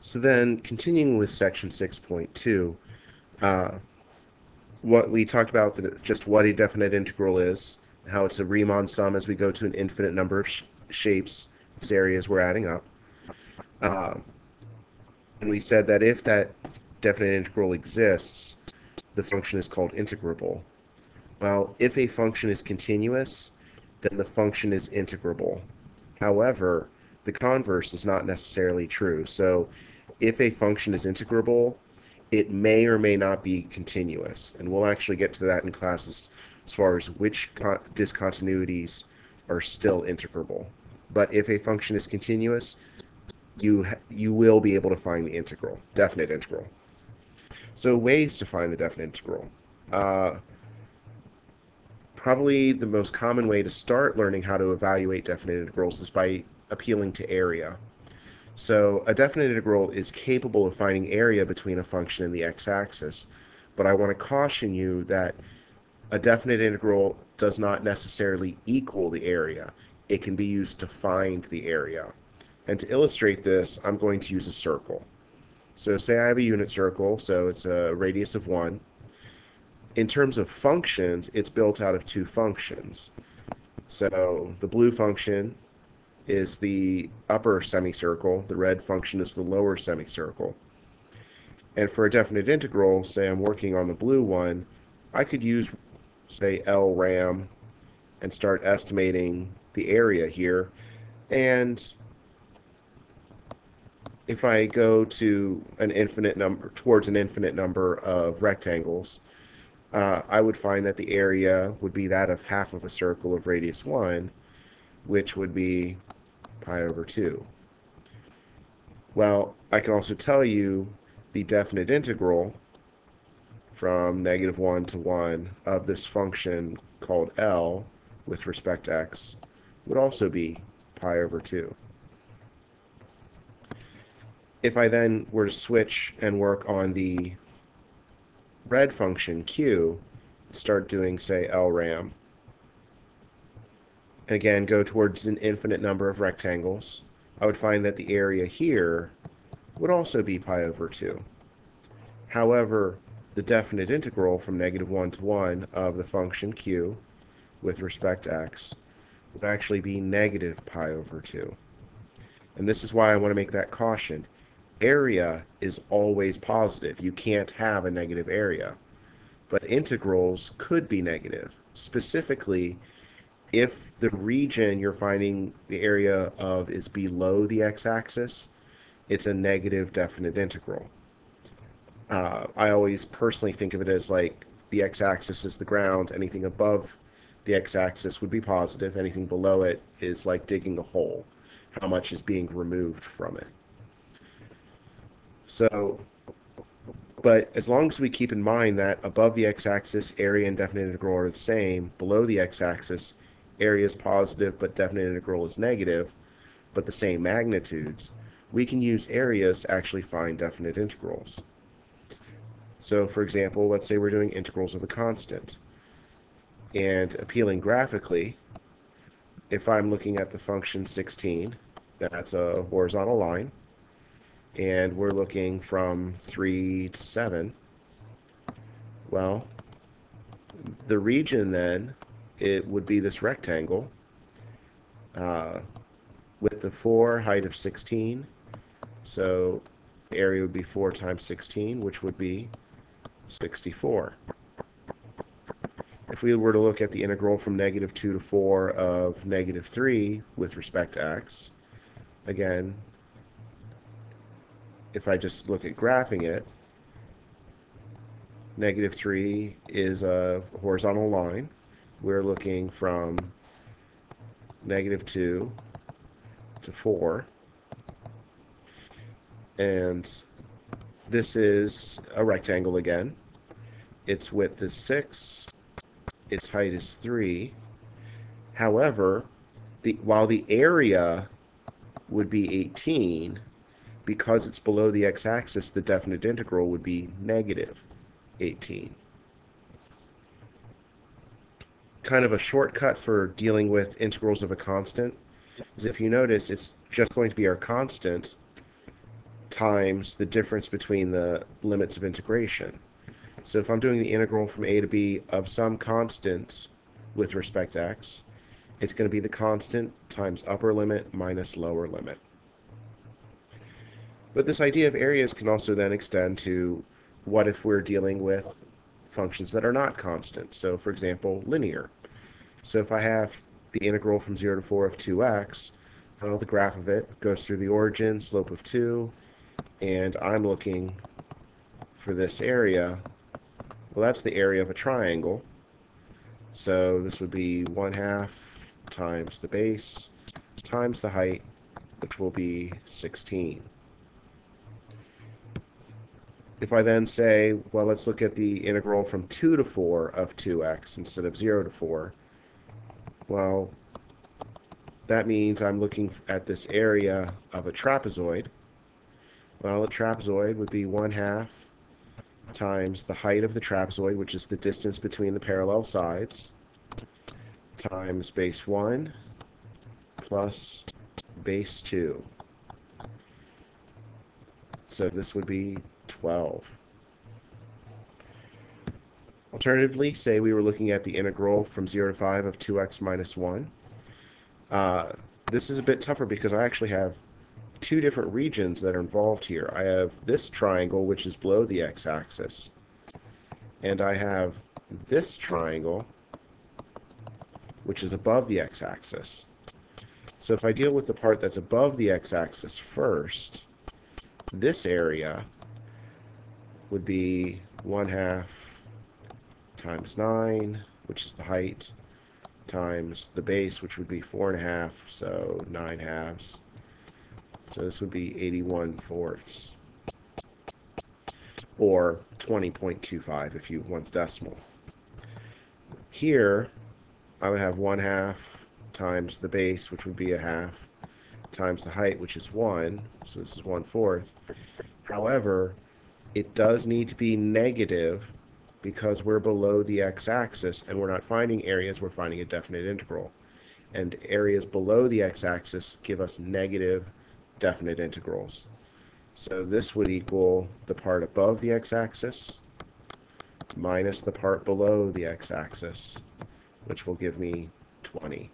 So then, continuing with section 6.2, what we talked about, just what a definite integral is, how it's a Riemann sum as we go to an infinite number of shapes, these areas we're adding up. And we said that if that definite integral exists, the function is called integrable. Well, if a function is continuous, then the function is integrable. However, the converse is not necessarily true. So if a function is integrable, it may or may not be continuous. And we'll actually get to that in classes as far as which discontinuities are still integrable. But if a function is continuous, you will be able to find the integral, definite integral. So ways to find the definite integral. Probably the most common way to start learning how to evaluate definite integrals is by appealing to area. So a definite integral is capable of finding area between a function and the x-axis, but I want to caution you that a definite integral does not necessarily equal the area. It can be used to find the area. And to illustrate this, I'm going to use a circle. So say I have a unit circle, so it's a radius of 1. In terms of functions, it's built out of two functions. So the blue function is the upper semicircle, the red function is the lower semicircle. And for a definite integral, say I'm working on the blue one, I could use, say, LRAM and start estimating the area here. And if I go to an infinite number, towards an infinite number of rectangles, I would find that the area would be that of half of a circle of radius 1, which would be pi over 2. Well, I can also tell you the definite integral from -1 to 1 of this function called L with respect to x would also be pi over 2. If I then were to switch and work on the red function q, start doing, say, LRAM, and again go towards an infinite number of rectangles, I would find that the area here would also be pi over 2. However, the definite integral from -1 to 1 of the function q with respect to x would actually be negative pi over 2. And this is why I want to make that caution. Area is always positive. You can't have a negative area. But integrals could be negative. Specifically, if the region you're finding the area of is below the x-axis, it's a negative definite integral. I always personally think of it as like the x-axis is the ground. Anything above the x-axis would be positive. Anything below it is like digging a hole. How much is being removed from it? So, but as long as we keep in mind that above the x-axis, area and definite integral are the same, below the x-axis, area is positive but definite integral is negative, but the same magnitudes, we can use areas to actually find definite integrals. So, for example, let's say we're doing integrals of a constant. And appealing graphically, if I'm looking at the function 16, that's a horizontal line, and we're looking from 3 to 7, well, the region then, it would be this rectangle, width of 4, height of 16, so the area would be 4 times 16, which would be 64. If we were to look at the integral from -2 to 4 of -3 with respect to x, again, if I just look at graphing it, -3 is a horizontal line. We're looking from -2 to 4. And this is a rectangle again. Its width is 6. Its height is 3. However, while the area would be 18, because it's below the x-axis, the definite integral would be -18. Kind of a shortcut for dealing with integrals of a constant is, if you notice, it's just going to be our constant times the difference between the limits of integration. So if I'm doing the integral from a to b of some constant with respect to x, it's going to be the constant times upper limit minus lower limit. But this idea of areas can also then extend to what if we're dealing with functions that are not constant. So for example, linear. So if I have the integral from 0 to 4 of 2x, well, the graph of it goes through the origin, slope of 2, and I'm looking for this area. Well, that's the area of a triangle. So this would be 1/2 times the base times the height, which will be 16. If I then say, well, let's look at the integral from 2 to 4 of 2x instead of 0 to 4, well, that means I'm looking at this area of a trapezoid. Well, a trapezoid would be 1/2 times the height of the trapezoid, which is the distance between the parallel sides, times base 1 plus base 2. So this would be 12. Alternatively, say we were looking at the integral from 0 to 5 of 2x minus 1. This is a bit tougher because I actually have two different regions that are involved here. I have this triangle, which is below the x-axis, and I have this triangle, which is above the x-axis. So if I deal with the part that's above the x-axis first, this area would be 1/2 times 9, which is the height, times the base, which would be 4.5, so 9/2. So this would be 81/4, or 20.25 if you want the decimal. Here, I would have 1/2 times the base, which would be 1/2, times the height, which is 1, so this is 1/4. However, it does need to be negative because we're below the x-axis and we're not finding areas, we're finding a definite integral. And areas below the x-axis give us negative definite integrals. So this would equal the part above the x-axis minus the part below the x-axis, which will give me 20.